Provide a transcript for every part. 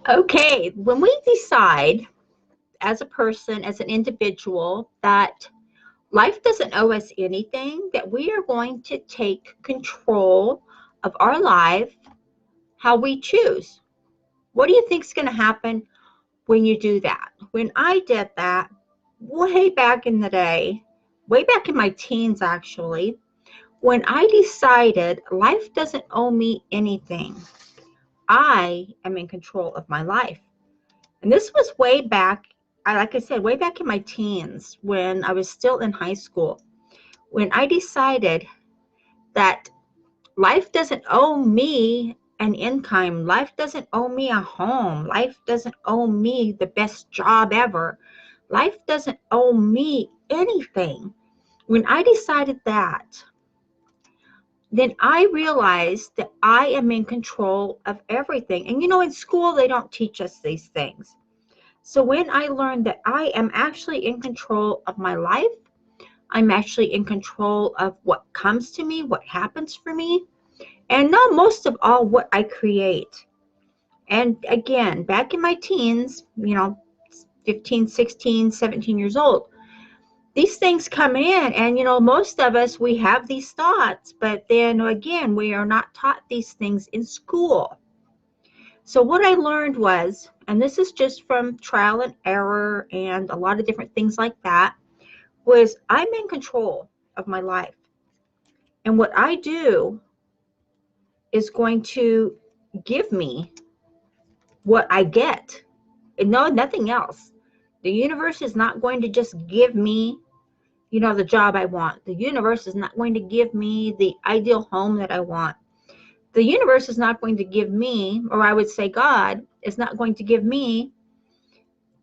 Okay, when we decide as a person, as an individual, that life doesn't owe us anything, that we are going to take control of our life how we choose. What do you think is going to happen when you do that? When I did that way back in the day, way back in my teens actually, when I decided life doesn't owe me anything, I am in control of my life. And this was way back, like I said, way back in my teens when I was still in high school, when I decided that life doesn't owe me an income. Life doesn't owe me a home. Life doesn't owe me the best job ever. Life doesn't owe me anything. When I decided that, then I realized that I am in control of everything. And in school, they don't teach us these things. So when I learned that I am actually in control of my life, I'm actually in control of what comes to me, what happens for me, and not most of all what I create. And again, back in my teens, 15, 16, 17 years old, these things come in, and most of us, we have these thoughts, but then again, we are not taught these things in school. So what I learned was, and this is just from trial and error and a lot of different things like that, was I'm in control of my life. And what I do is going to give me what I get. And no, nothing else. The universe is not going to just give me, the job I want. The universe is not going to give me the ideal home that I want. The universe is not going to give me, or I would say God is not going to give me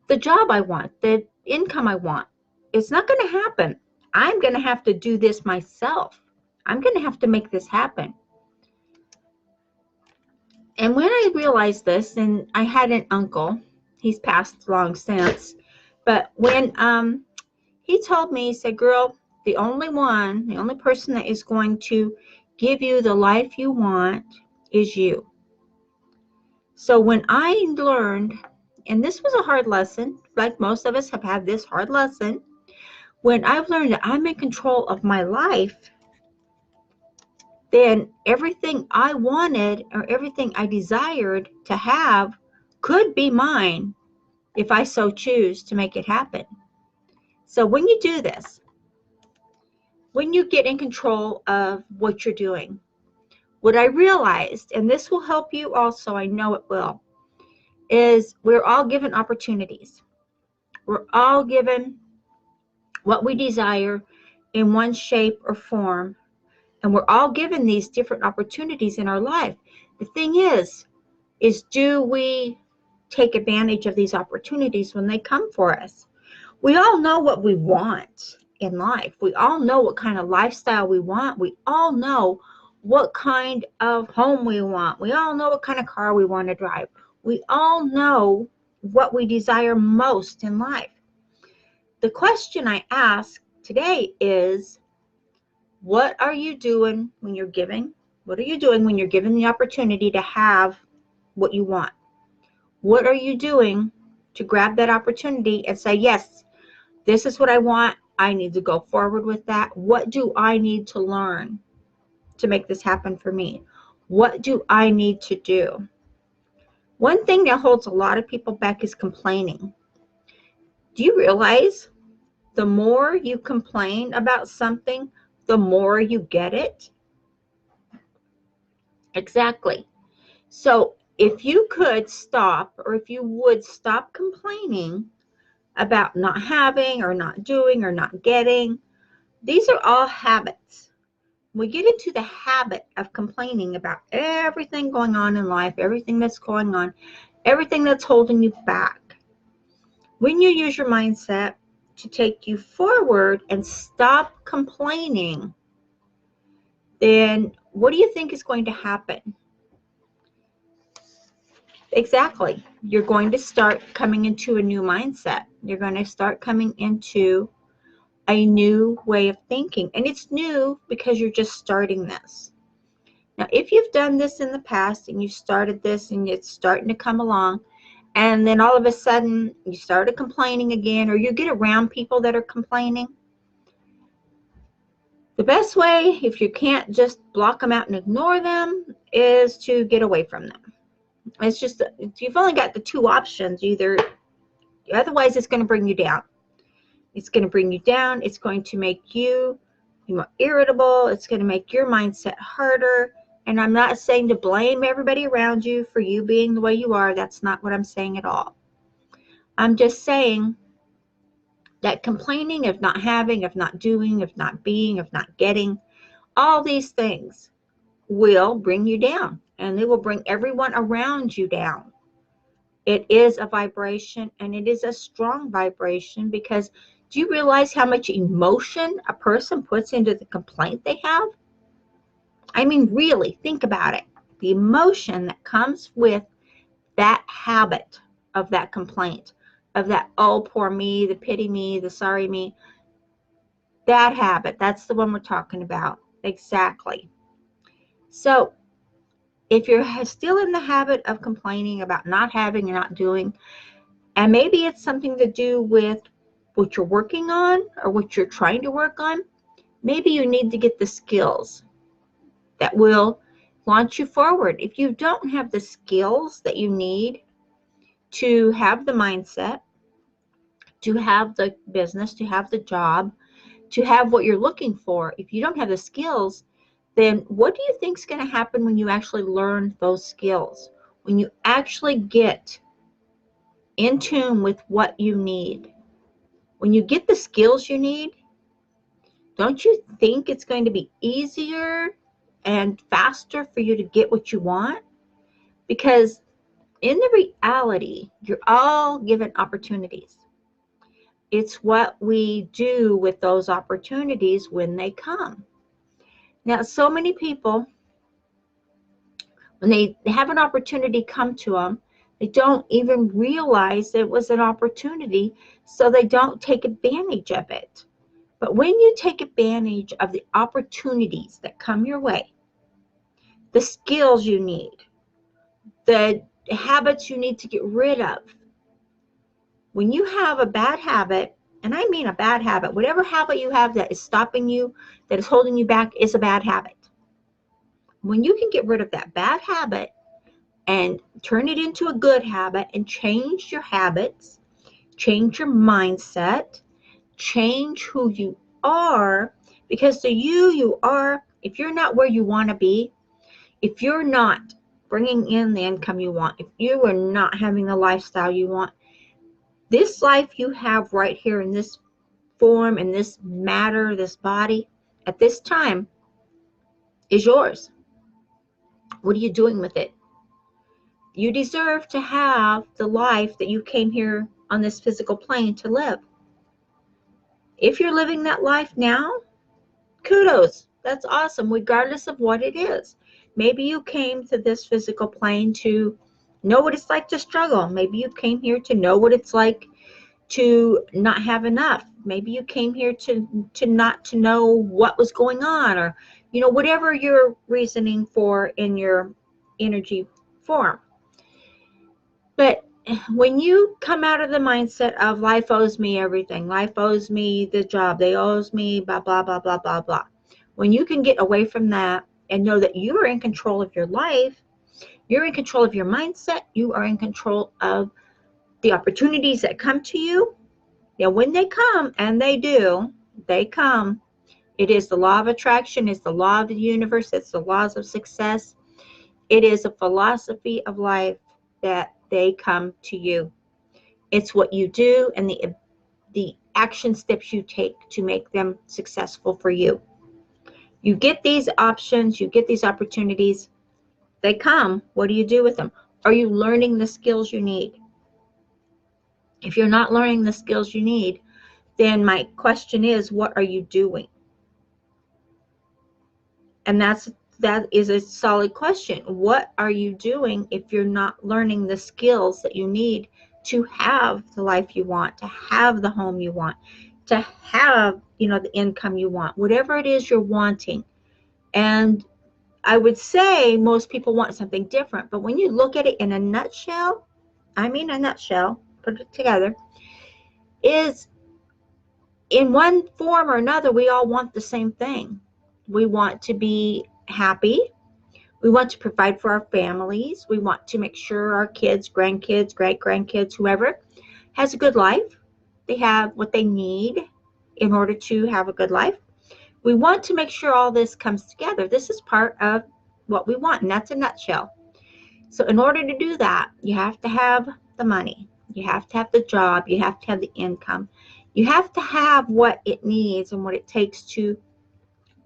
the job I want, the income I want. It's not going to happen. I'm going to have to do this myself. I'm going to have to make this happen. And when I realized this, and I had an uncle, he's passed long since, but when he told me, he said, girl, the only person that is going to give you the life you want is you. So when I learned, and this was a hard lesson, like most of us have had this hard lesson, when I've learned that I'm in control of my life, then everything I wanted or everything I desired to have could be mine if I so choose to make it happen. So when you do this, when you get in control of what you're doing, what I realized, and this will help you also, I know it will, is we're all given opportunities. We're all given what we desire in one shape or form. And we're all given these different opportunities in our life. The thing is do we take advantage of these opportunities when they come for us? We all know what we want in life. We all know what kind of lifestyle we want. We all know what kind of home we want. We all know what kind of car we want to drive. We all know what we desire most in life. The question I ask today is, what are you doing when you're giving? What are you doing when you're given the opportunity to have what you want? What are you doing to grab that opportunity and say, yes, this is what I want. I need to go forward with that. What do I need to learn to make this happen for me? What do I need to do? One thing that holds a lot of people back is complaining. Do you realize the more you complain about something, the more you get it? Exactly. So if you could stop, or if you would stop complaining about not having or not doing or not getting, these are all habits. We get into the habit of complaining about everything going on in life, everything that's going on, everything that's holding you back. When you use your mindset to take you forward and stop complaining, then what do you think is going to happen? Exactly. You're going to start coming into a new mindset. You're going to start coming into a new way of thinking. And it's new because you're just starting this. Now, if you've done this in the past and you started this and it's starting to come along, and then all of a sudden you started complaining again, or you get around people that are complaining. The best way, if you can't just block them out and ignore them, is to get away from them. It's just, you've only got the two options. Otherwise it's going to bring you down. It's going to bring you down. It's going to make you more irritable. It's going to make your mindset harder. And I'm not saying to blame everybody around you for you being the way you are. That's not what I'm saying at all. I'm just saying that complaining of not having, of not doing, of not being, of not getting, all these things will bring you down, and they will bring everyone around you down. It is a vibration, and it is a strong vibration, because do you realize how much emotion a person puts into the complaint they have? I mean, really, think about it. The emotion that comes with that habit of that complaint, of that, oh, poor me, the pity me, the sorry me, that habit, that's the one we're talking about. Exactly. So if you're still in the habit of complaining about not having and not doing, and maybe it's something to do with what you're working on or what you're trying to work on, maybe you need to get the skills that will launch you forward. If you don't have the skills that you need to have the mindset, to have the business, to have the job, to have what you're looking for, if you don't have the skills, then what do you think is going to happen when you actually learn those skills? When you actually get in tune with what you need? When you get the skills you need, don't you think it's going to be easier and faster for you to get what you want? Because in the reality, you're all given opportunities. It's what we do with those opportunities when they come. Now, so many people, when they have an opportunity come to them, they don't even realize it was an opportunity, so they don't take advantage of it. But when you take advantage of the opportunities that come your way, the skills you need, the habits you need to get rid of, when you have a bad habit, and I mean a bad habit, whatever habit you have that is stopping you, that is holding you back, is a bad habit. When you can get rid of that bad habit and turn it into a good habit and change your habits, change your mindset, change who you are, because to you are, if you're not where you want to be, if you're not bringing in the income you want, if you are not having the lifestyle you want, this life you have right here in this form, in this matter, this body, at this time, is yours. What are you doing with it? You deserve to have the life that you came here on this physical plane to live. If you're living that life now, kudos. That's awesome, regardless of what it is. Maybe you came to this physical plane to know what it's like to struggle. Maybe you came here to know what it's like to not have enough. Maybe you came here to not to know what was going on, or whatever your reasoning for in your energy form. But when you come out of the mindset of life owes me everything, life owes me the job, they owes me blah blah blah blah blah blah, when you can get away from that and know that you are in control of your life, you're in control of your mindset, you are in control of the opportunities that come to you. When they come, and they do, they come. It is the law of attraction, it's the law of the universe, it's the laws of success. It is a philosophy of life that they come to you. It's what you do and the action steps you take to make them successful for you. You get these options, you get these opportunities, they come. What do you do with them? Are you learning the skills you need? If you're not learning the skills you need, then my question is, what are you doing? And that is a solid question. What are you doing if you're not learning the skills that you need to have the life you want, to have the home you want, to have, the income you want, whatever it is you're wanting? And I would say most people want something different, but when you look at it in a nutshell, I mean a nutshell, put it together, is in one form or another, we all want the same thing. We want to be happy. We want to provide for our families. We want to make sure our kids, grandkids, great-grandkids, whoever, has a good life. They have what they need in order to have a good life. We want to make sure all this comes together. This is part of what we want, and that's a nutshell. So in order to do that, you have to have the money. You have to have the job. You have to have the income. You have to have what it needs and what it takes to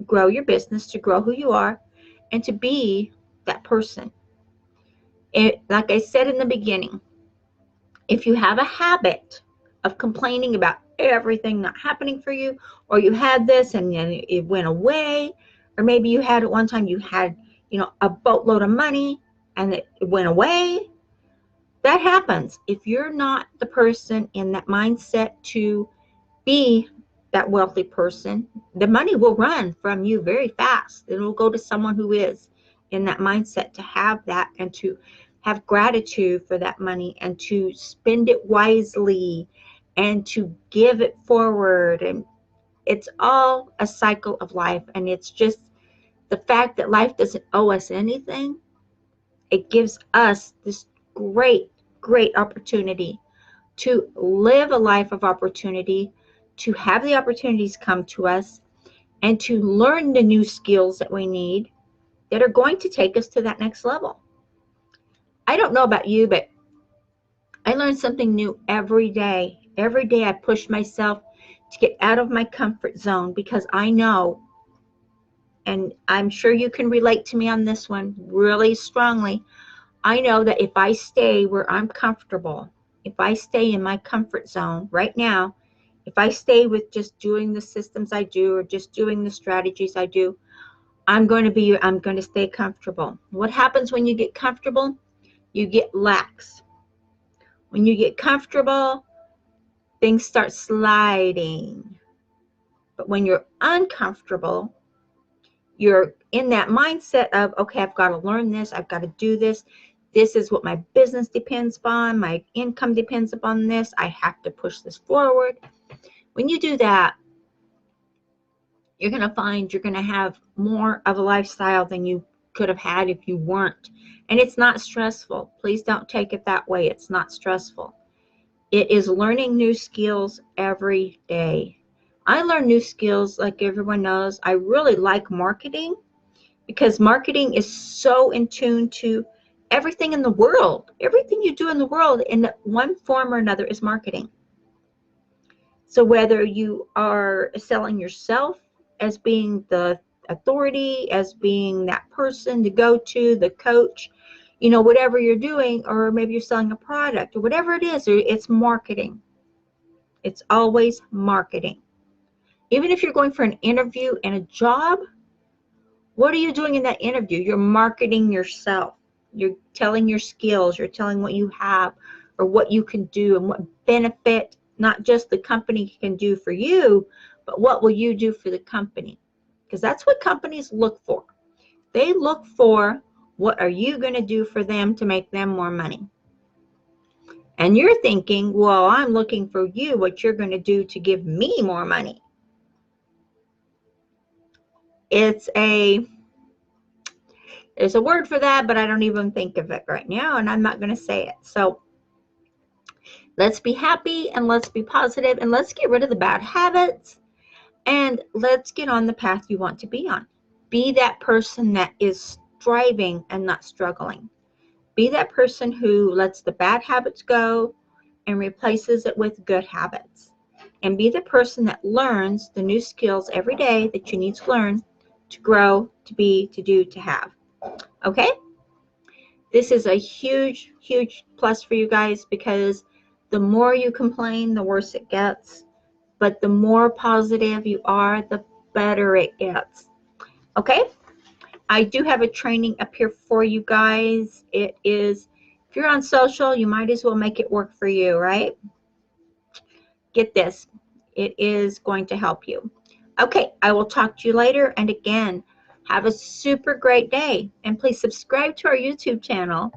grow your business, to grow who you are, and to be that person. Like I said in the beginning, if you have a habit of complaining about everything not happening for you, or you had this and then it went away, or maybe you had at one time you had, a boatload of money and it went away, that happens. If you're not the person in that mindset to be that wealthy person, the money will run from you very fast. It will go to someone who is in that mindset to have that and to have gratitude for that money and to spend it wisely and to give it forward. And it's all a cycle of life. And it's just the fact that life doesn't owe us anything. It gives us this great, great opportunity to live a life of opportunity, to have the opportunities come to us, and to learn the new skills that we need that are going to take us to that next level. I don't know about you, but I learn something new every day. Every day I push myself to get out of my comfort zone because I know, and I'm sure you can relate to me on this one really strongly, I know that if I stay where I'm comfortable, if I stay in my comfort zone right now, if I stay with just doing the systems I do or just doing the strategies I do, I'm going to stay comfortable. What happens when you get comfortable? You get lax. When you get comfortable, things start sliding. But when you're uncomfortable, you're in that mindset of, okay, I've got to learn this. I've got to do this. This is what my business depends upon. My income depends upon this. I have to push this forward. When you do that, you're going to find you're going to have more of a lifestyle than you could have had if you weren't. And it's not stressful. Please don't take it that way. It's not stressful. It is learning new skills every day. I learn new skills like everyone knows. I really like marketing because marketing is so in tune to everything in the world. Everything you do in the world in one form or another is marketing. So whether you are selling yourself as being the authority, as being that person to go to, the coach, whatever you're doing, or maybe you're selling a product or whatever it is, it's marketing. It's always marketing. Even if you're going for an interview and a job, what are you doing in that interview? You're marketing yourself. You're telling your skills. You're telling what you have or what you can do and what benefit not just the company can do for you, but what will you do for the company? Because that's what companies look for. They look for what are you going to do for them to make them more money. And you're thinking, well, I'm looking for you, what you're going to do to give me more money. There's a word for that, but I don't even think of it right now, and I'm not going to say it. So let's be happy and let's be positive and let's get rid of the bad habits and let's get on the path you want to be on. Be that person that is striving and not struggling. Be that person who lets the bad habits go and replaces it with good habits. And be the person that learns the new skills every day that you need to learn to grow, to be, to do, to have. Okay? This is a huge, huge plus for you guys because the more you complain, the worse it gets. But the more positive you are, the better it gets. Okay? I do have a training up here for you guys. It is, if you're on social, you might as well make it work for you, right? Get this. It is going to help you. Okay, I will talk to you later. And again, have a super great day. And please subscribe to our YouTube channel.